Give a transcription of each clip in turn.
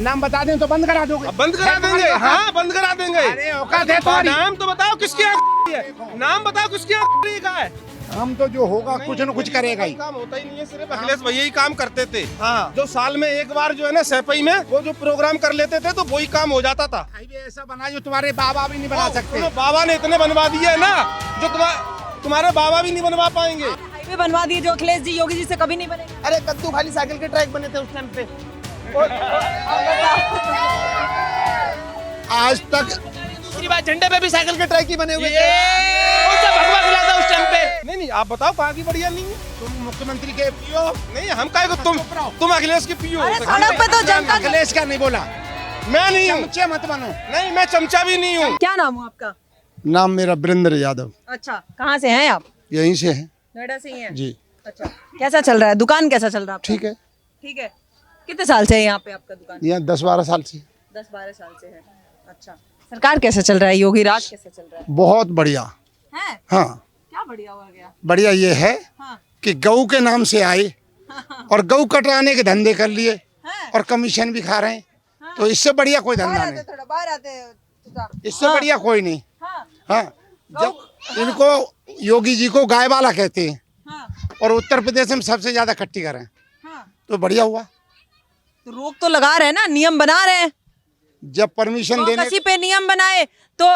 नाम बता दें तो बंद करा दोगे? अब बंद करा देंगे, हाँ बंद करा देंगे। अरे औकात है तुम्हारी। नाम तो बताओ किसकी है, नाम बताओ किसकी है। हम तो जो होगा कुछ न कुछ करेगा ही। काम होता ही नहीं है, सिर्फ अखिलेश भैया ही काम करते थे। हाँ, जो साल में एक बार जो है ना सैपई में वो जो प्रोग्राम कर लेते थे तो वही काम हो जाता था। हाईवे ऐसा बना जो तुम्हारे बाबा भी नहीं बना सकते। बाबा ने इतने बनवा दिए है ना जो तुम्हारे बाबा भी नहीं बनवा पाएंगे। हाईवे बनवा दिए जो अखिलेश जी योगी जी से कभी नहीं बनेगा। अरे कद्दू खाली साइकिल के ट्रैक बने थे उस टाइम पे। आज तक दूसरी बात, झंडे पे भी साइकिल के ट्रैक ही बने हुए थे। भगवा खिला था उस टाइम पे। नहीं आप बताओ कहाँ की बढ़िया नहीं है। तुम मुख्यमंत्री के पीओ नहीं, हम काहे को तुम अखिलेश की पीओ। सड़क पे तो जनता अखिलेश का नहीं बोला, मैं नहीं हूँ, चमचे मत बनो। नहीं मैं चमचा भी नहीं हूँ। क्या नाम हो आपका? नाम मेरा वीरेंद्र यादव। अच्छा, कहाँ से हैं आप? यहीं से है नोएडा से ही हैं? जी। अच्छा, कैसा चल रहा है दुकान, कैसा चल रहा है आपका? ठीक है। ठीक है। कितने साल से है यहाँ पे आपका दुकान? यहाँ 10-12 साल से। 10-12 साल से है। अच्छा, सरकार कैसे चल रहा है, योगी राज कैसे चल रहा बहुत बढ़िया है? हाँ। क्या बढ़िया हुआ गया? बढ़िया ये है हाँ। कि गऊ के नाम से आए और गऊ कटवाने के धंधे कर लिए हाँ। और कमीशन भी खा रहे हैं, तो इससे बढ़िया कोई धंधा नहीं। थोड़ा बाहर आते इससे बढ़िया कोई नहीं। हाँ। हाँ, जब इनको योगी जी को गाय वाला कहते हैं हाँ। और उत्तर प्रदेश में सबसे ज्यादा कट्टी करें हाँ। तो बढ़िया हुआ। तो रोक तो लगा रहे हैं ना, नियम बना रहे हैं। जब परमिशन देने किसी पे नियम बनाए तो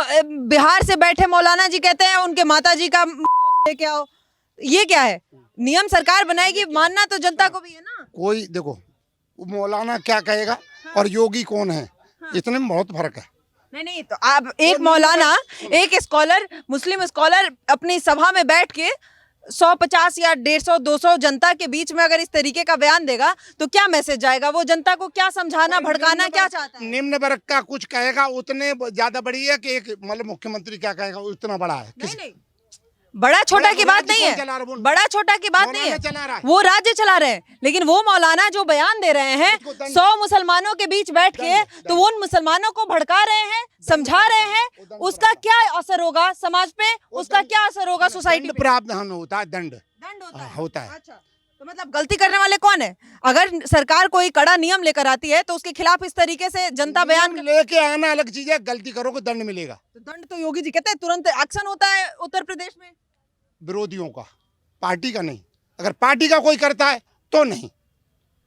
बिहार से बैठे मौलाना जी कहते हैं उनके माता जी का लेके आओ। ये क्या है? नियम सरकार बनाएगी, मानना तो जनता को भी है ना। कोई देखो मौलाना क्या कहेगा और योगी कौन है, इतने में बहुत फर्क है। नहीं तो आप एक मौलाना, एक स्कॉलर, मुस्लिम स्कॉलर अपनी सभा में बैठ के 150 या 150 200 जनता के बीच में अगर इस तरीके का बयान देगा तो क्या मैसेज जाएगा? वो जनता को क्या समझाना, भड़काना क्या चाहता है? निम्न वर्ग का कुछ कहेगा उतने ज्यादा बड़ी है कि एक मतलब मुख्यमंत्री क्या कहेगा उतना बड़ा है। नहीं, बड़ा छोटा की बात नहीं है, बड़ा छोटा की बात नहीं है, वो राज्य चला रहे हैं। लेकिन वो मौलाना जो बयान दे रहे हैं 100 मुसलमानों के बीच बैठ के, तो वो उन मुसलमानों को भड़का रहे हैं, समझा रहे हैं, उसका क्या असर होगा समाज पे, उसका क्या असर होगा सोसाइटी पे? प्रावधान होता है, दंड होता है। अच्छा, तो मतलब गलती करने वाले कौन है? अगर सरकार कोई कड़ा नियम लेकर आती है तो उसके खिलाफ इस तरीके से जनता बयान लेके आना अलग चीज है, गलती करोगे दंड मिलेगा। तो दंड तो योगी जी कहते हैं तुरंत एक्शन होता है उत्तर प्रदेश में। विरोधियों का, पार्टी का नहीं। अगर पार्टी का कोई करता है तो नहीं,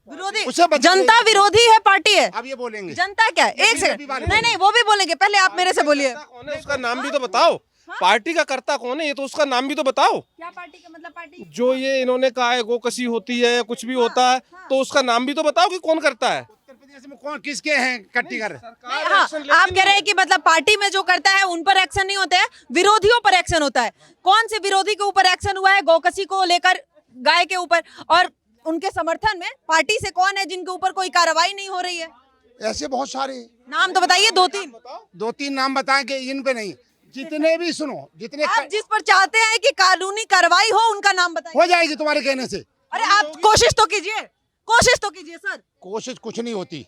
विरोधी उसे जनता विरोधी है, पार्टी है। अब ये बोलेंगे जनता क्या है? एक सेकंड, नहीं वो भी बोलेंगे, पहले आप मेरे से बोलिए। कौन है उसका नाम भी तो बताओ। पार्टी का करता कौन है ये तो उसका नाम भी तो बताओ। क्या पार्टी का मतलब? पार्टी जो ये इन्होंने कहा है गोकशी होती है, कुछ भी होता है, तो उसका नाम भी तो बताओ कि कौन करता है। उत्तर प्रदेश में कौन किसके हैं कट्टी कर? हाँ, आप कह रहे हैं कि मतलब पार्टी में जो करता है उन पर एक्शन नहीं होता है, विरोधियों पर एक्शन होता है। कौन से विरोधी के ऊपर एक्शन हुआ है गौकशी को लेकर, गाय के ऊपर? और उनके समर्थन में पार्टी से कौन है जिनके ऊपर कोई कार्रवाई नहीं हो रही है? ऐसे बहुत सारे नाम तो बताइए, 2-3 नाम बताएं कि इन पे नहीं। जितने भी सुनो, जितने आप जिस पर चाहते हैं कि कानूनी कार्रवाई हो उनका नाम बताइए। हो जाएगी तुम्हारे कहने से। अरे आप कोशिश तो कीजिए, कोशिश तो कीजिए सर। कोशिश कुछ नहीं होती,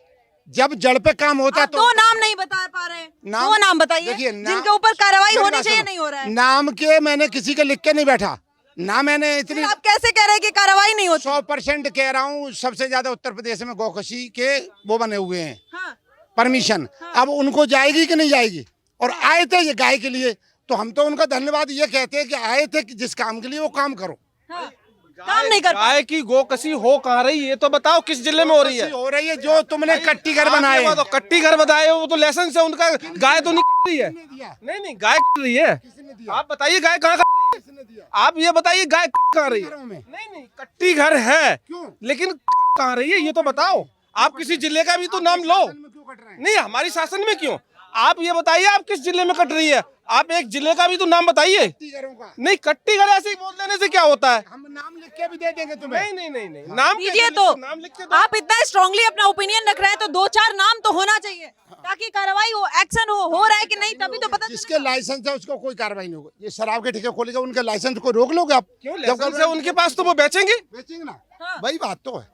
जब जड़ पे काम होता है आप दो नाम नहीं बता पा रहे हैं, दो नाम बताइए जिनके ऊपर कार्रवाई होनी चाहिए, नहीं हो रहा है। नाम के मैंने किसी के लिख के नहीं बैठा ना, मैंने इतनी। आप कैसे कह रहे हैं कि कार्रवाई नहीं होती? 100% कह रहा हूँ, सबसे ज्यादा उत्तर प्रदेश में गौकशी के वो बने हुए हैं। हाँ। परमिशन अब उनको जाएगी कि नहीं जाएगी? और आए थे ये गाय के लिए, तो हम तो उनका धन्यवाद ये कहते हैं कि आए थे कि जिस काम के लिए वो काम करो। हाँ। काम नहीं कर गाय की गोकशी हो कहाँ रही है ये तो बताओ, किस जिले में हो रही है? हो रही है जो तुमने कट्टी घर बनाए हैं। तो कट्टी घर बनाए वो तो लाइसेंस है उनका, गाय तो नहीं रही है। नहीं गाय रही है। आप बताइए गाय कहाँ? आप ये बताइए गाय कहाँ रही है? नहीं कट्टी घर है, लेकिन कहाँ रही है ये तो बताओ। आप किसी जिले का भी तो नाम लो। नहीं हमारी शासन में क्यों? आप ये बताइए आप किस जिले में कट रही है? आप एक जिले का भी तो नाम बताइए। नहीं कट्टी घर ऐसे ही बोल देने से क्या होता है? हम नाम लिख के भी दे देंगे तुम्हें। नहीं नाम दीजिए तो। नाम लिख के आप इतना स्ट्रांगली अपना ओपिनियन रख रहे हैं तो 2-4 नाम तो होना चाहिए ताकि कार्रवाई हो, एक्शन हो रहा है कि नहीं तभी तो पता जिसके लाइसेंस है उसको कोई कार्रवाई नहीं होगी। ये शराब के ठेके खोलेगा, उनके लाइसेंस को रोक लोगे आप? क्यों लाइसेंस है उनके पास तो वो बेचेंगे ना। वही बात तो है।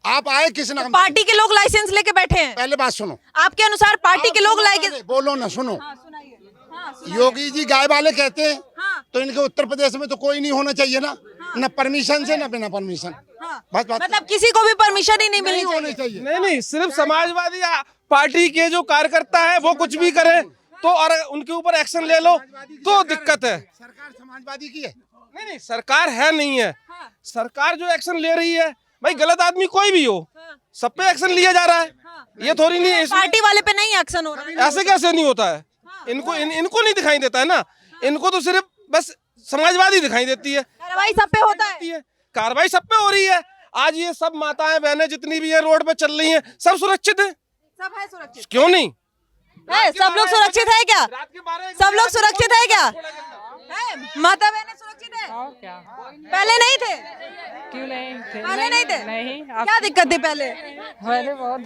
आप आए किस नाम? पार्टी के लोग लाइसेंस लेके बैठे हैं। पहले बात सुनो, आपके अनुसार पार्टी के लोग लाइसेंस? बोलो ना, सुनो। योगी जी गाय वाले कहते हैं, हाँ। तो इनके उत्तर प्रदेश में तो कोई नहीं होना चाहिए ना, न परमिशन से न बिना परमिशन। हाँ। बस बात मतलब किसी को भी परमिशन ही नहीं मिलनी होनी चाहिए। चाहिए। नहीं सिर्फ समाजवादी पार्टी के जो कार्यकर्ता है वो कुछ भी करे तो और उनके ऊपर एक्शन ले लो तो दिक्कत है। सरकार समाजवादी की है। नहीं सरकार है नहीं है। सरकार जो एक्शन ले रही है भाई, गलत आदमी कोई भी हो सब पे एक्शन लिया जा रहा है। ये थोड़ी नहीं है पार्टी वाले पे नहीं एक्शन हो रहा है। ऐसे कैसे नहीं होता है। इनको नहीं दिखाई देता है ना, इनको तो सिर्फ बस समाजवादी दिखाई देती है। कार्रवाई सब पे होता है। कार्रवाई सब पे हो रही है। आज ये सब माताएं बहनें जितनी भी है रोड पे चल रही हैं, सब सुरक्षित है। सब है सुरक्षित, क्यों नहीं है? सब लोग सुरक्षित है क्या? रात के 12 सब लोग सुरक्षित है क्या? माता बहनें सुरक्षित है? और क्या, पहले नहीं थे? क्यों नहीं थे? पहले नहीं थे? नहीं, क्या दिक्कत थी पहले? पहले बहुत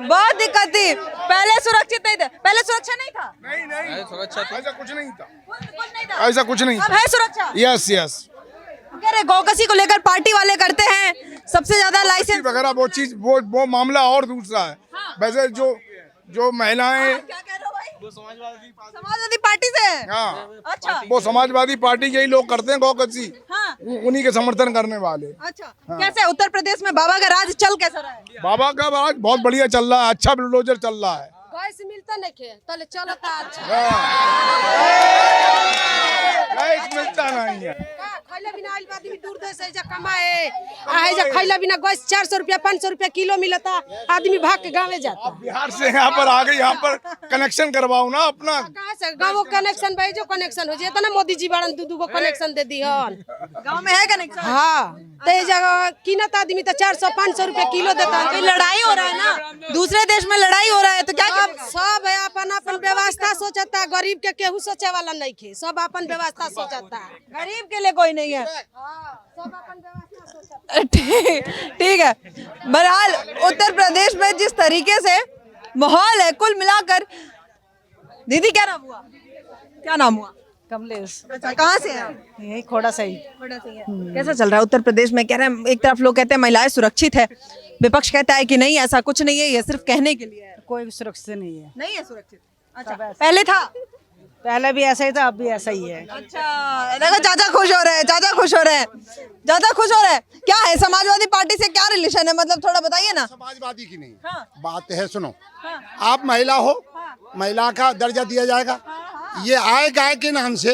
बहुत दिक्कत थी। पहले सुरक्षित नहीं थे, पहले सुरक्षा नहीं था। ऐसा कुछ नहीं था, कुछ नहीं था, ऐसा कुछ नहीं अब है सुरक्षा। यस यस कह रहे गौकसी को लेकर पार्टी वाले करते हैं सबसे ज्यादा लाइसेंस वगैरह वो चीज वो मामला और दूसरा है। वैसे जो महिलाएं, क्या कह रहे हो भाई? वो समाजवादी पार्टी से है। हाँ अच्छा वो समाजवादी पार्टी के ही लोग करते हैं गौकसी, हाँ उन्हीं के समर्थन करने वाले। अच्छा कैसे उत्तर प्रदेश में बाबा का राज चल कैसा रहा है? बाबा का राज बहुत बढ़िया चल रहा है, अच्छा बुलडोजर चल रहा है। गैस मिलता नहीं खे तले चलता अच्छा गैस मिलता नहीं है। खैला बिना आइल आदमी दूर देश से जा कमाए आहे जा खैला बिना गैस 400 रुपया 500 रुपया किलो मिलता, आदमी भाग के गाँव जाता। बिहार से यहाँ पर आ गए, यहाँ पर कनेक्शन करवाओ ना अपना। कहाँ से गाँव कनेक्शन भाई जो कनेक्शन हो जाए तो ना मोदी जी बड़न दू को कनेक्शन दे दी हन। गाँव में है कनेक्शन? हाँ तो ये जगह कीनत आदमी तो 400-500 रुपया किलो देता। लड़ाई हो रहा है ना, दूसरे देश में लड़ाई हो रहा है तो क्या सब है अपन अपन व्यवस्था सोचता, गरीब के केहू सोचे वाला नहीं खे, सब अपन व्यवस्था सोचता। गरीब के लिए कोई नहीं है। सब अपन व्यवस्था सोचता। ठीक है। बहरहाल उत्तर प्रदेश में जिस तरीके से माहौल है कुल मिलाकर, दीदी क्या नाम हुआ? क्या नाम हुआ? कमलेश, अच्छा कहाँ से हैं आप? यही खोड़ा सही। कैसा चल रहा है उत्तर प्रदेश में? कह रहे हैं एक तरफ लोग कहते हैं महिलाएं सुरक्षित है, विपक्ष कहता है कि नहीं ऐसा कुछ नहीं है, ये सिर्फ कहने के लिए है। कोई सुरक्षित नहीं है। नहीं है सुरक्षित। अच्छा पहले था? पहले भी ऐसा ही था, अब भी ऐसा ही है। अच्छा देखो चाचा खुश हो रहे हैं, चाचा खुश हो रहे हैं, चाचा खुश हो रहे हैं। क्या है समाजवादी पार्टी से क्या रिलेशन है, मतलब थोड़ा बताइए ना। समाजवादी की नहीं हाँ। बात है, सुनो आप महिला हो, महिला का दर्जा दिया जाएगा। ये आए गाय के नाम से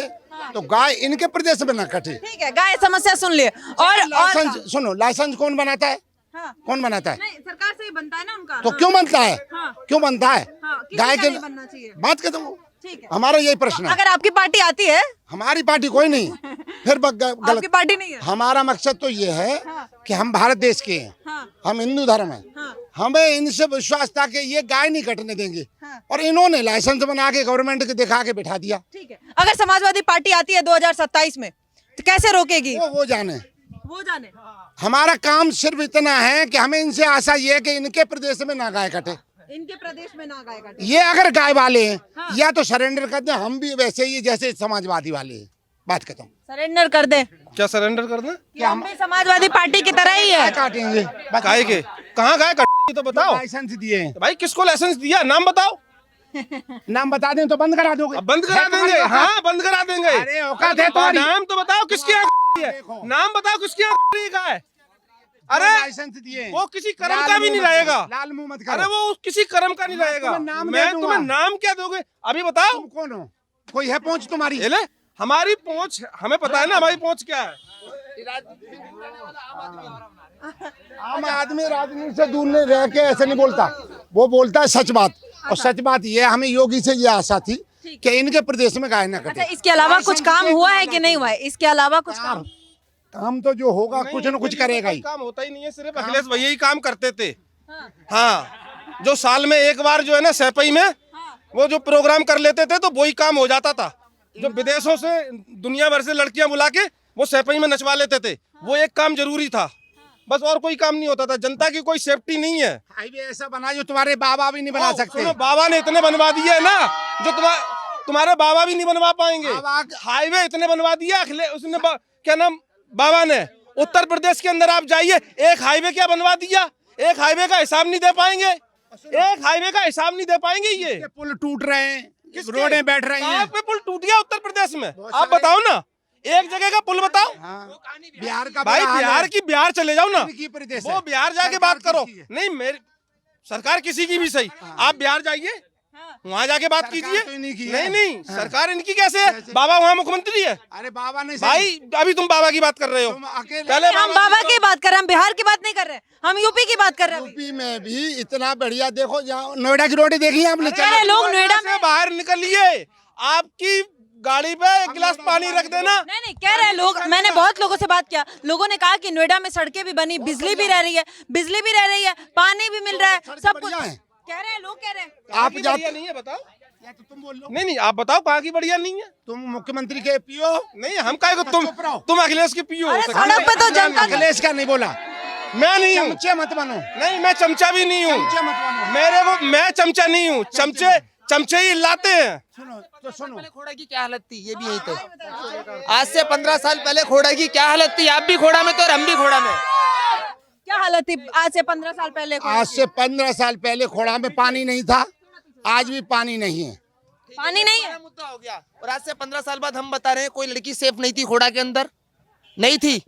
तो गाय इनके प्रदेश में ना कटे। ठीक है गाय समस्या सुन लिए। और लाइसेंस सुनो, लाइसेंस कौन बनाता है? हाँ। कौन बनाता है? नहीं सरकार से ही बनता है ना उनका। तो क्यों बनता है? क्यों बनता है? गाय के बनना चाहिए। बात कर दूँ, ठीक है हमारा यही प्रश्न है। अगर आपकी पार्टी आती है? हमारी पार्टी कोई नहीं, फिर आपकी गलत। पार्टी नहीं है? हमारा मकसद तो ये है कि हम भारत देश के हैं, हम हिंदू धर्म हैं, हमें इनसे विश्वास था कि ये गाय नहीं कटने देंगे, और इन्होंने लाइसेंस बना के गवर्नमेंट के दिखा के बिठा दिया। ठीक है अगर समाजवादी पार्टी आती है 2027 में तो कैसे रोकेगी? वो जाने, वो जाने। हमारा काम सिर्फ इतना है कि हमें इनसे आशा ये है कि इनके प्रदेश में ना गाय कटे, इनके प्रदेश में ना गाय काटे। ये अगर गाय वाले हैं या तो सरेंडर कर दें, हम भी वैसे ही जैसे समाजवादी वाले हैं। बात करता हूँ, सरेंडर कर दे। क्या सरेंडर कर दें? क्या हम भी समाजवादी पार्टी की तरह ही है? काटेंगे गाय के कहाँ गाय काटी तो बताओ। लाइसेंस दिए हैं, भाई किसको लाइसेंस दिया, नाम बताओ। नाम बता दें तो बंद करा दोगे? अब बंद करा देंगे, हाँ बंद करा देंगे। अरे औकात है तुम्हारी। नाम तो बताओ किसकी है, नाम बताओ किसकी है। अरे लाइसेंस दिए, वो किसी कर्म का भी नहीं रहेगा। लाल मुंह मत करो। अरे वो किसी कर्म का नहीं रहेगा। मैं तुम्हें नाम क्या दोगे अभी बताओ। तुम कौन हो? कोई है पहुंच तुम्हारी? ले हमारी पहुंच हमें पता है ना, हमारी पहुंच क्या है। आम आदमी राजनीति से दूर नहीं रह के ऐसे नहीं बोलता, वो बोलता है सच बात। और सच बात ये, हमें योगी से ये आशा थी कि इनके प्रदेश में गाय न कटे। अच्छा इसके अलावा कुछ काम हुआ है कि नहीं हुआ है? इसके अलावा कुछ काम? काम तो जो होगा कुछ न कुछ करेगा ही। काम होता ही नहीं है, सिर्फ अखिलेश भैया ही काम करते थे। हाँ जो साल में एक बार जो है ना सैपई में वो जो प्रोग्राम कर लेते थे तो वही काम हो जाता था। जो विदेशों से दुनिया भर से लड़कियां बुला के वो सैपई में नचवा लेते थे, वो एक काम जरूरी था बस, और कोई काम नहीं होता था। जनता की कोई सेफ्टी नहीं है। हाईवे ऐसा बना जो तुम्हारे बाबा भी नहीं बना सकते। सुनो, बाबा ने इतने बनवा दिए है ना जो तुम्हारे बाबा भी नहीं बनवा पाएंगे। हाईवे इतने बनवा दिया उसने क्या नाम बाबा ने। उत्तर प्रदेश के अंदर आप जाइए, एक हाईवे क्या बनवा दिया, एक हाईवे का हिसाब नहीं दे पाएंगे, एक हाईवे का हिसाब नहीं दे पाएंगे। ये पुल टूट रहे हैं, रोडें बैठ रही हैं। पे पुल टूट गया उत्तर प्रदेश में, आप बताओ ना, एक जगह का पुल बताओ। बिहार का भाई बिहार की बिहार चले जाओ ना, प्रदेश वो बिहार जाके बात करो। नहीं मेरी सरकार किसी की भी सही, आप बिहार जाइए, वहाँ जाके बात कीजिए। तो नहीं की नहीं नहीं, सरकार इनकी कैसे है? बाबा वहाँ मुख्यमंत्री है। अरे बाबा नहीं भाई अभी तुम बाबा की बात कर रहे हो, तुम अकेले पहले हम बाबा की बात कर रहे हैं, हम बिहार की बात नहीं कर रहे, हम यूपी की बात कर रहे हैं। यूपी में भी इतना बढ़िया, देखो यहाँ नोएडा की रोटी देखी है आपने? अरे लोग नोएडा से बाहर निकलिए, आपकी गाड़ी पे एक गिलास पानी रख देना। नहीं नहीं कह रहे हैं लोग, मैंने बहुत लोगों से बात किया, लोगों ने कहा कि नोएडा में सड़कें भी बनी, बिजली भी रह रही है, बिजली भी रह रही है, पानी भी मिल रहा है, सब कुछ कह रहे हैं, लोग कह रहे हैं। आप बढ़िया नहीं है, बताओ। या तो तुम बोल लो, नहीं नहीं, आप बताओ कहाँ की बढ़िया नहीं है? तुम मुख्यमंत्री के पीओ। नहीं, हम काहे को, तुम अखिलेश के पीओ हो अरे सकते सड़क पे तो जनता अखिलेश का नहीं बोला, मैं नहीं हूँ। चमचे मत बनो, नहीं, मैं चमचा भी नहीं हूँ, चमचे मत बनो। मेरे को, मैं चमचा नहीं हूँ, चमचे ही लाते हैं। सुनो तो सुनो, पहले खोड़ा की क्या हालत थी, ये भी यही थे। आज से 15 साल पहले खोड़ा की क्या हालत थी, आप भी खोड़ा में थे और हम भी खोड़ा में। क्या हालत थी आज से 15 साल पहले? आज से 15 साल पहले खोड़ा में पानी नहीं था, आज भी पानी नहीं है। पानी नहीं है, मुद्दा हो गया। और आज से 15 साल बाद हम बता रहे हैं कोई लड़की सेफ नहीं थी खोड़ा के अंदर, नहीं थी,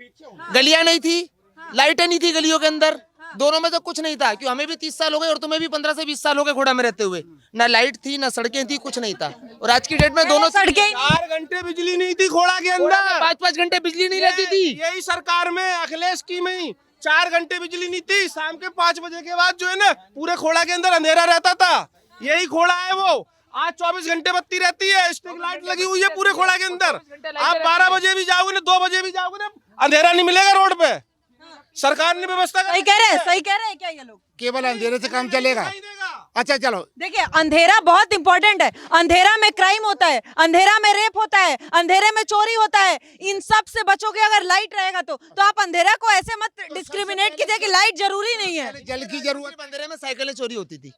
गलियां नहीं थी, लाइटें नहीं थी गलियों के अंदर, दोनों में तो कुछ नहीं था। क्यों, हमें भी 30 साल हो गए और तुम्हें भी 15 से 20 साल हो गए खोड़ा में रहते हुए, ना लाइट थी ना सड़कें थी, कुछ नहीं था। और आज की डेट में दोनों सड़कें 4 घंटे बिजली नहीं थी खोड़ा के अंदर, 5-5 घंटे बिजली नहीं रहती थी। यही सरकार में, अखिलेश की में ही 4 घंटे बिजली नहीं थी। शाम के 5 बजे के बाद जो है ना, पूरे खोड़ा के अंदर अंधेरा रहता था। यही खोड़ा है वो। आज 24 घंटे बत्ती रहती है, स्ट्रीट लाइट लगी हुई है पूरे खोड़ा के अंदर। आप 12 बजे भी जाओगे ना, 2 बजे भी जाओगे ना, अंधेरा नहीं मिलेगा रोड पे। सरकार ने व्यवस्था सही कह रहे हैं, सही कह रहे हैं क्या ये लोग? केवल अंधेरे से काम चलेगा? अच्छा चलो, देखिए अंधेरा बहुत इंपॉर्टेंट है, अंधेरा में क्राइम होता है, अंधेरा में रेप होता है, अंधेरे में चोरी होता है। इन सब से बचोगे अगर लाइट रहेगा तो आप अंधेरा को ऐसे मत डिस्क्रिमिनेट कीजिए कि लाइट जरूरी नहीं है। जल की जरूरत। अंधेरे में साइकिलें चोरी होती थी,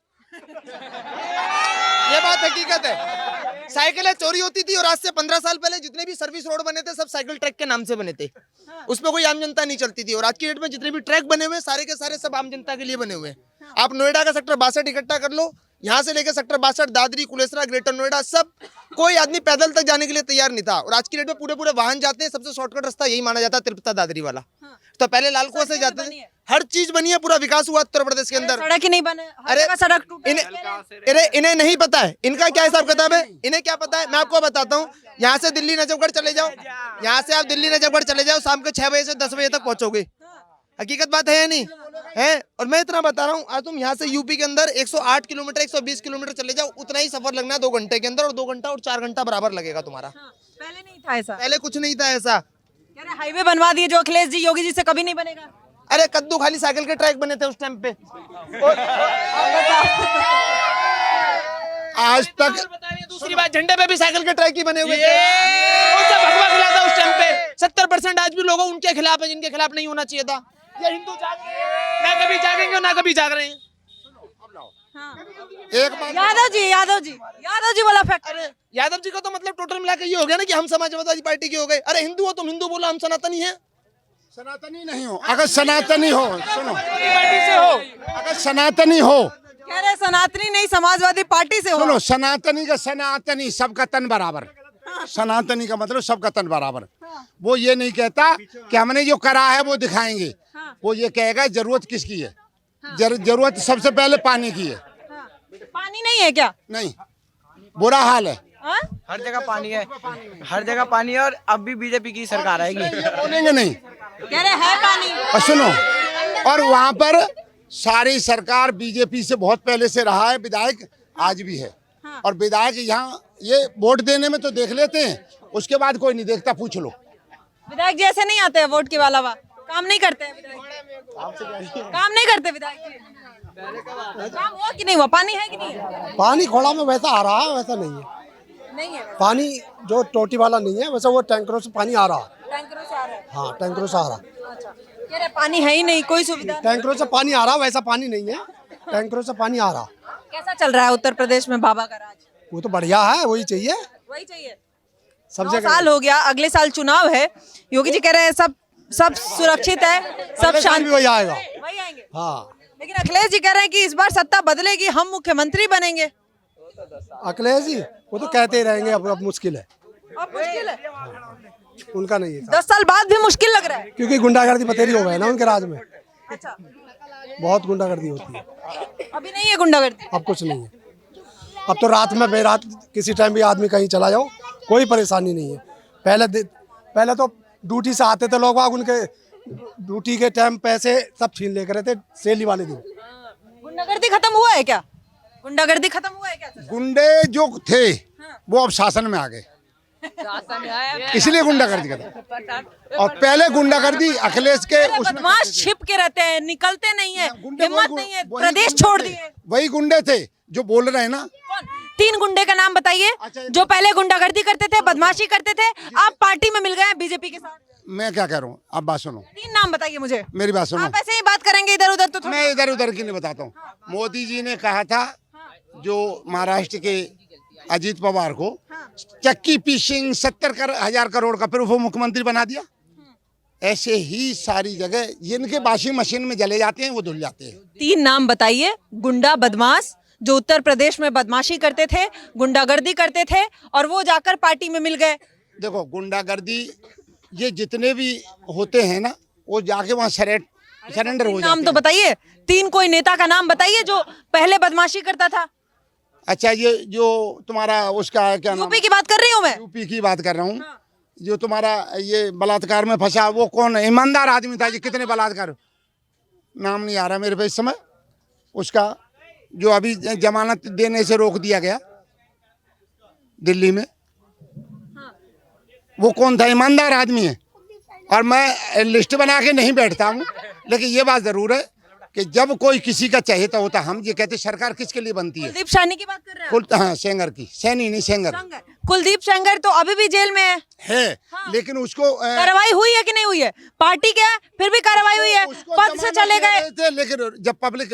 ये बात हकीकत है। साइकिलें चोरी होती थी। और आज से 15 साल पहले जितने भी सर्विस रोड बने थे सब साइकिल ट्रैक के नाम से बने थे, उसमें कोई आम जनता नहीं चलती थी। और आज की डेट में जितने भी ट्रैक बने हुए सारे के सारे सब आम जनता के लिए बने हुए हैं। आप नोएडा का सेक्टर 62 इकट्ठा कर लो, यहाँ से लेकर सेक्टर 62, दादरी, कुलेसरा, ग्रेटर नोएडा, सब कोई आदमी पैदल तक जाने के लिए तैयार नहीं था। और आज की डेट में पूरे वाहन जाते हैं। सबसे शॉर्टकट रास्ता यही माना जाता है, तिरुपति दादरी वाला। तो पहले लाल कुआं से जाते थे, हर चीज बनी है, पूरा विकास हुआ उत्तर प्रदेश के अंदर। सड़क ही नहीं बने, अरे सड़क इन्हें नहीं पता है, इनका क्या हिसाब किताब है, इन्हें क्या पता है। मैं आपको बताता हूँ, यहाँ से दिल्ली नजफगढ़ चले जाओ, यहाँ से आप दिल्ली नजफगढ़ चले जाओ, शाम के 6 बजे से 10 बजे तक पहुंचोगे। हकीकत बात है या नहीं है? और मैं इतना बता रहा हूँ, आज तुम यहाँ से यूपी के अंदर 108 किलोमीटर 120 किलोमीटर चले जाओ, उतना ही सफर लगना है 2 घंटे के अंदर। और 2 घंटा और 4 घंटा बराबर लगेगा तुम्हारा। पहले नहीं था ऐसा, पहले कुछ नहीं था ऐसा। कह रहे हाईवे बनवा दिए जो अखिलेश जी योगी जी से कभी नहीं बनेगा। अरे कद्दू खाली साइकिल के ट्रैक बने थे उस टाइम पे। आज तक दूसरी बात, झंडे पे भी साइकिल के ट्रैक ही बने हुए थे। कौन सा भगवा खिला था उस टाइम पे? 70% आज भी लोग उनके खिलाफ है जिनके खिलाफ नहीं होना चाहिए था। ये हिंदू जाग रहे हैं, ना कभी जागेंगे और ना कभी जाग रहे हैं। एक बात, यादव जी वाला फैक्ट। अरे यादव जी का तो मतलब टोटल मिलाकर ये हो गया ना कि हम समाजवादी पार्टी के हो गए। अरे हिंदू हो तुम हिंदू बोलो, हम सनातनी हैं। सनातनी नहीं हो, अगर सनातनी हो, सुनो, पार्टी से हो, अगर सनातनी हो, कह रहे सनातनी नहीं समाजवादी पार्टी से हो। सुनो, सनातनी का सनातनी, सबका तन बराबर। सनातनी का मतलब सबका तन बराबर। वो ये नहीं कहता कि हमने जो करा है वो दिखाएंगे, वो ये कहेगा जरूरत किसकी है। जरूरत सबसे पहले पानी की है। पानी नहीं है क्या? नहीं, बुरा हाल है। हर जगह पानी है, हर जगह पानी है। और अब भी बीजेपी की सरकार आएगी, बोलेंगे नहीं, कह रहे है पानी। और सुनो, और वहाँ पर सारी सरकार बीजेपी से बहुत पहले से रहा है, विधायक आज भी है। और विधायक यहाँ ये वोट देने में तो देख लेते हैं, उसके बाद कोई नहीं देखता, पूछ लो। विधायक जी ऐसे नहीं आते हैं वोट के अलावा, काम नहीं करते हैं विधायक, काम नहीं करते विधायक जी। काम हुआ कि नहीं हुआ? पानी है कि नहीं है? पानी खोड़ा में वैसा आ रहा है, वैसा नहीं है। नहीं है पानी जो टोटी वाला नहीं है, वैसे वो टैंकरों से पानी आ रहा है। टैंकरों से आ रहा है। हाँ, टैंकरों से आ रहा है। अच्छा, कह रहे पानी है ही नहीं, कोई सुविधा। टैंकरों से पानी आ रहा, वैसा पानी नहीं है, टैंकरों से पानी आ रहा। कैसा चल रहा है उत्तर प्रदेश में बाबा का राज? वो तो बढ़िया है, वही चाहिए, वही चाहिए। सब 9 जगह। साल हो गया, अगले साल चुनाव है, योगी जी कह रहे हैं सब सुरक्षित है, सब शांति, वही आएगा, वही आएंगे। हाँ। लेकिन अखिलेश जी कह रहे हैं कि इस बार सत्ता बदलेगी, हम मुख्यमंत्री बनेंगे। अखिलेश जी वो तो कहते ही रहेंगे, अब मुश्किल है, अब मुश्किल है, उनका नहीं है। 10 साल बाद भी मुश्किल लग रहा है। क्योंकि गुंडागर्दी बतेरी हो गए ना उनके राज में। अच्छा, बहुत गुंडागर्दी होती है। अभी नहीं है गुंडागर्दी? अब कुछ नहीं है। अब तो रात में बेरात किसी टाइम भी आदमी कहीं चला जाओ, कोई परेशानी नहीं है। पहले तो ड्यूटी से आते थे लोग बाग, उनके ड्यूटी के टाइम पैसे सब छीन लेकर रहते सेली वाले दिन। गुंडागर्दी खत्म हुआ है क्या? गुंडागर्दी खत्म हुआ है क्या? गुंडे जो थे वो अब शासन में आ गए, इसलिए गुंडागर्दी करते। और पहले गुंडागर्दी अखिलेश के उसमें बदमाश छिप के रहते हैं, निकलते नहीं है, हिम्मत नहीं है, प्रदेश छोड़ दिए। वही गुंडे थे जो बोल रहे हैं ना। 3 गुंडे का नाम बताइए जो पहले गुंडागर्दी करते थे, बदमाशी करते थे, आप पार्टी में मिल गए हैं बीजेपी के साथ। मैं क्या कह रहा हूँ, आप बात सुनो। 3 नाम बताइए मुझे। मेरी बात सुनो। आप ऐसे ही बात करेंगे इधर उधर तो मैं इधर उधर की नहीं बताता हूँ। मोदी जी ने कहा था जो महाराष्ट्र के अजीत पवार को चक्की पीसिंग 70,000 करोड़ का, फिर वो मुख्यमंत्री बना दिया। ऐसे ही सारी जगह जिनके वॉशिंग मशीन में जले जाते हैं वो धुल जाते हैं। 3 नाम बताइए गुंडा बदमाश जो उत्तर प्रदेश में बदमाशी करते थे, गुंडागर्दी करते थे और वो जाकर पार्टी में मिल गए। देखो गुंडागर्दी ये जितने भी होते हैं ना, वो जाके वहाँ सरेंडर हो जाते नाम तो हैं। बताइए, 3 कोई नेता का नाम बताइए जो पहले बदमाशी करता था। अच्छा, ये जो तुम्हारा उसका है क्या नाम? यूपी की बात कर रही हूँ मैं। यूपी की बात कर रहा हूँ। जो तुम्हारा ये बलात्कार में फंसा वो कौन है? ईमानदार आदमी था जी, कितने बलात्कार, नाम नहीं आ रहा मेरे पे इस समय उसका, जो अभी जमानत देने से रोक दिया गया दिल्ली में, वो कौन था? ईमानदार आदमी है। और मैं लिस्ट बना के नहीं बैठता हूँ, लेकिन ये बात जरूर है कि जब कोई किसी का चहेता होता, हम ये कहते सरकार किसके लिए बनती है? कुलदीप सैनी की बात कर रहे हैं? हाँ, सेंगर की, सैनी नहीं सेंगर। कुलदीप सेंगर तो अभी भी जेल में है। हाँ। लेकिन उसको कार्रवाई हुई है कि नहीं हुई है? पार्टी क्या है, फिर भी कार्रवाई हुई है, पद से चले गए। लेकिन जब पब्लिक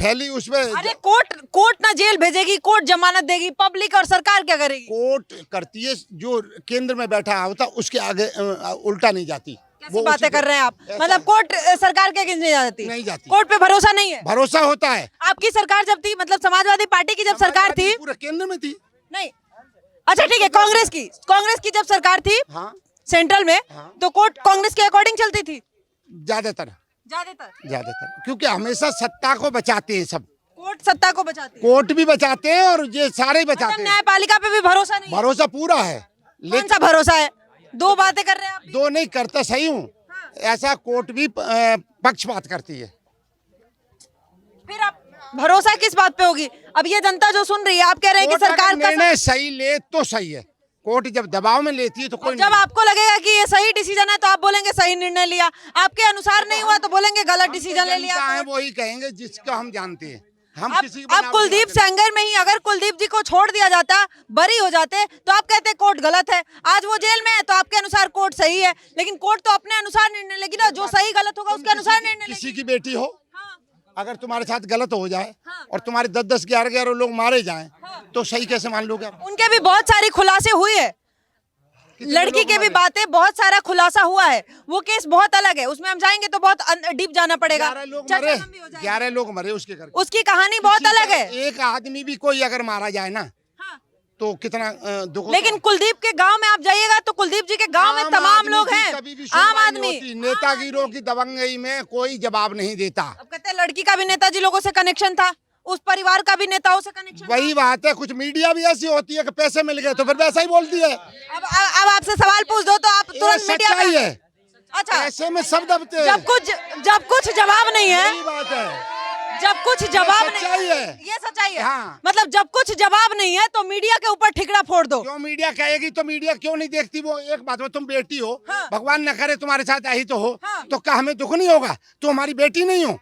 फैली उसमें, अरे कोर्ट ना जेल भेजेगी, कोर्ट जमानत देगी, पब्लिक और सरकार क्या करेगी? कोर्ट करती है, जो केंद्र में बैठा होता उसके आगे उल्टा नहीं जाती। कैसी बातें कर रहे हैं आप? मतलब कोर्ट सरकार के अगेंस्ट नहीं जाती? नहीं जाती। कोर्ट पे भरोसा नहीं है? भरोसा होता है। आपकी सरकार जब थी, मतलब समाजवादी पार्टी की जब सरकार थी, पूरे केंद्र में थी। नहीं, अच्छा ठीक है, कांग्रेस की जब सरकार थी, हाँ, सेंट्रल में, तो कोर्ट कांग्रेस के अकॉर्डिंग चलती थी ज्यादातर, क्योंकि हमेशा सत्ता को बचाते हैं सब। कोर्ट सत्ता को बचाती है, कोर्ट भी बचाते हैं और ये सारे ही बचाते हैं। न्यायपालिका पे भी भरोसा नहीं है? भरोसा पूरा है। कौन सा भरोसा है? 2 बातें कर रहे हैं आप। 2 नहीं करता, सही हूँ। ऐसा कोर्ट भी पक्षपात करती है। फिर आप भरोसा किस बात पे होगी? अब ये जनता जो सुन रही है, आप कह रहे हैं कि कोर्ट सरकार अगर का निर्णय सही ले तो सही है। कोर्ट जब दबाव में लेती है तो कोई जब आपको लगेगा कि ये सही डिसीजन है तो आप बोलेंगे सही निर्णय लिया, आपके अनुसार नहीं हुआ तो बोलेंगे गलत डिसीजन ले लिया। है वही कहेंगे जिसका हम जानते हैं। हम किसी अब कुलदीप सेंगर में ही अगर कुलदीप जी को छोड़ दिया जाता, बरी हो जाते, तो आप कहते कोर्ट गलत है। आज वो जेल में है तो आपके अनुसार कोर्ट सही है, लेकिन कोर्ट तो अपने अनुसार निर्णय लेगी ना, जो सही गलत होगा उसके अनुसार निर्णय लेगी। किसी की बेटी हो, अगर तुम्हारे साथ गलत हो जाए और तुम्हारे 10-10, 11-11 लोग मारे जाएं, तो सही कैसे मान लोगे? उनके भी बहुत सारी खुलासे हुए हैं, लड़की के भी बातें बहुत सारा खुलासा हुआ है। वो केस बहुत अलग है, उसमें हम जाएंगे तो बहुत डीप जाना पड़ेगा। 11 लोग मरे उसके घर, उसकी कहानी बहुत अलग है। एक आदमी भी कोई अगर मारा जाए ना, तो कितना दुख। लेकिन कुलदीप के गांव में आप जाइएगा तो कुलदीप जी के गांव में तमाम लोग हैं, आम आदमी। नेतागिरों की दबंगई में कोई जवाब नहीं देता। अब कहते हैं लड़की का भी नेताजी लोगों से कनेक्शन था, उस परिवार का भी नेताओं से कनेक्शन। वही बात है, कुछ मीडिया भी ऐसी होती है कि पैसे मिल गए तो फिर वैसा ही बोलती है। अब आपसे सवाल पूछ दो तो आप तुरंत मीडिया सच्चाई है। अच्छा, ऐसे में सब दबते हैं। जब कुछ जवाब नहीं है, यही बात है। जब कुछ जवाब नहीं है, ये सच्चाई है। हाँ। मतलब जब कुछ जवाब नहीं है तो मीडिया के ऊपर ठिकरा फोड़ दो। क्यों मीडिया कहेगी तो मीडिया क्यों नहीं देखती? वो एक बात, वो तुम बेटी हो, भगवान न करे तुम्हारे साथ आई तो हो, तो क्या हमें दुख नहीं होगा? तो हमारी बेटी नहीं हो।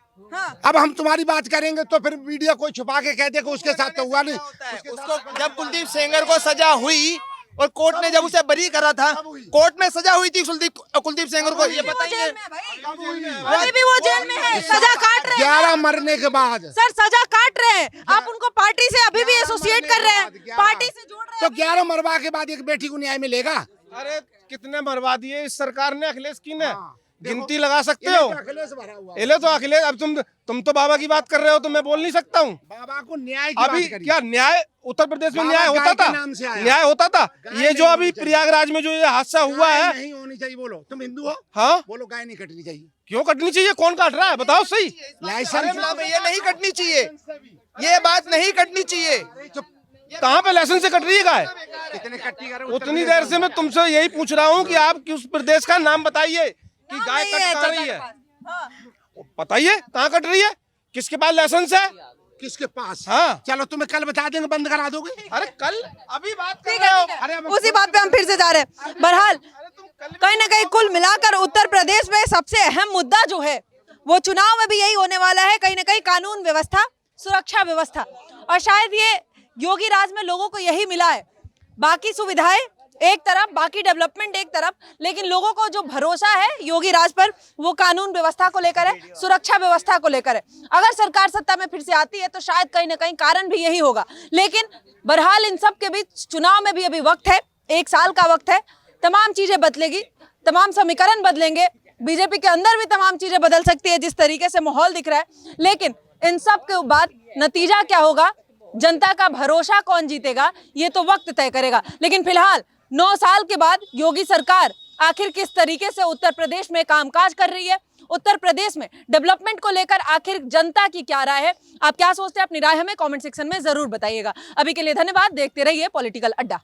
अब हम तुम्हारी बात करेंगे तो फिर मीडिया कोई छुपा के कह दे कि उसके साथ तो हुआ नहीं। उसको जब कुलदीप सेंगर को सजा हुई और कोर्ट ने जब उसे बरी करा था, कोर्ट में सजा हुई थी कुलदीप सेंगर को, ये बताइए। अभी भी वो जेल में है, सजा काट रहे हैं। 11 मरने के बाद सर सजा काट रहे हैं, आप उनको पार्टी से अभी भी एसोसिएट कर रहे हैं, पार्टी से जोड़ रहे हैं। तो 11 मरवा के बाद एक बेटी को न्याय मिलेगा? अरे कितने मरवा दिए इस सरकार ने, अखिलेश की ने। गिनती लगा सकते हो? अखिलेश भरा हुआ है। एले तो अखिलेश, अब तुम तो बाबा की बात कर रहे हो तो मैं बोल नहीं सकता हूँ। बाबा को न्याय की अभी बात करिए। क्या न्याय उत्तर प्रदेश में बाबा न्याय होता गाय के था? नाम से आया। न्याय होता था? गाय ये जो नहीं अभी होनी चाहिए। प्रयागराज में जो ये हादसा हुआ गाय है, नहीं होनी चाहिए। बोलो तुम हिंदू हो, हाँ, बोलो गाय नहीं कटनी चाहिए। क्यों कटनी चाहिए? कौन काट रहा है बताओ सही। लाइसेंस ये नहीं कटनी चाहिए, ये बात नहीं कटनी चाहिए। कहाँ पे लाइसेंस से कट रही है गाय? कितने कट्टी कर उतनी देर से मैं तुमसे यही पूछ रहा हूँ कि आप किस प्रदेश का नाम बताइए कि गाय नहीं कट है कहाँ जनता रही के है। पास। हाँ। बताइए कहाँ कट रही है, किसके पास लाइसेंस है? किसके पास? हाँ। चलो तुम्हें कल बता देंगे, बंद करा दोगे। अरे कल अभी बात कर ठीक रहे है, हो। ठीक है। अरे अब उसी बात पे हम फिर से जा रहे हैं। बहरहाल कहीं ना कहीं कुल मिलाकर उत्तर प्रदेश में सबसे अहम मुद्दा जो है वो चुनाव में भी यही होने वाला है, कहीं ना कहीं कानून व्यवस्था, सुरक्षा व्यवस्था। और शायद ये योगी राज में लोगों को यही मिला है, बाकी सुविधाएं एक तरफ, बाकी डेवलपमेंट एक तरफ, लेकिन लोगों को जो भरोसा है योगी राज पर वो कानून व्यवस्था को लेकर है, सुरक्षा व्यवस्था को लेकर है। अगर सरकार सत्ता में फिर से आती है तो शायद कहीं ना कहीं कारण भी यही होगा। लेकिन बहरहाल इन सब के बीच चुनाव में भी अभी वक्त है, 1 साल का वक्त है, तमाम चीजें बदलेगी, तमाम समीकरण बदलेंगे, बीजेपी के अंदर भी तमाम चीजें बदल सकती है जिस तरीके से माहौल दिख रहा है। लेकिन इन सब के बाद नतीजा क्या होगा, जनता का भरोसा कौन जीतेगा, ये तो वक्त तय करेगा। लेकिन फिलहाल 9 साल के बाद योगी सरकार आखिर किस तरीके से उत्तर प्रदेश में कामकाज कर रही है, उत्तर प्रदेश में डेवलपमेंट को लेकर आखिर जनता की क्या राय है, आप क्या सोचते हैं, अपनी राय हमें कमेंट सेक्शन में जरूर बताइएगा। अभी के लिए धन्यवाद, देखते रहिए पॉलिटिकल अड्डा।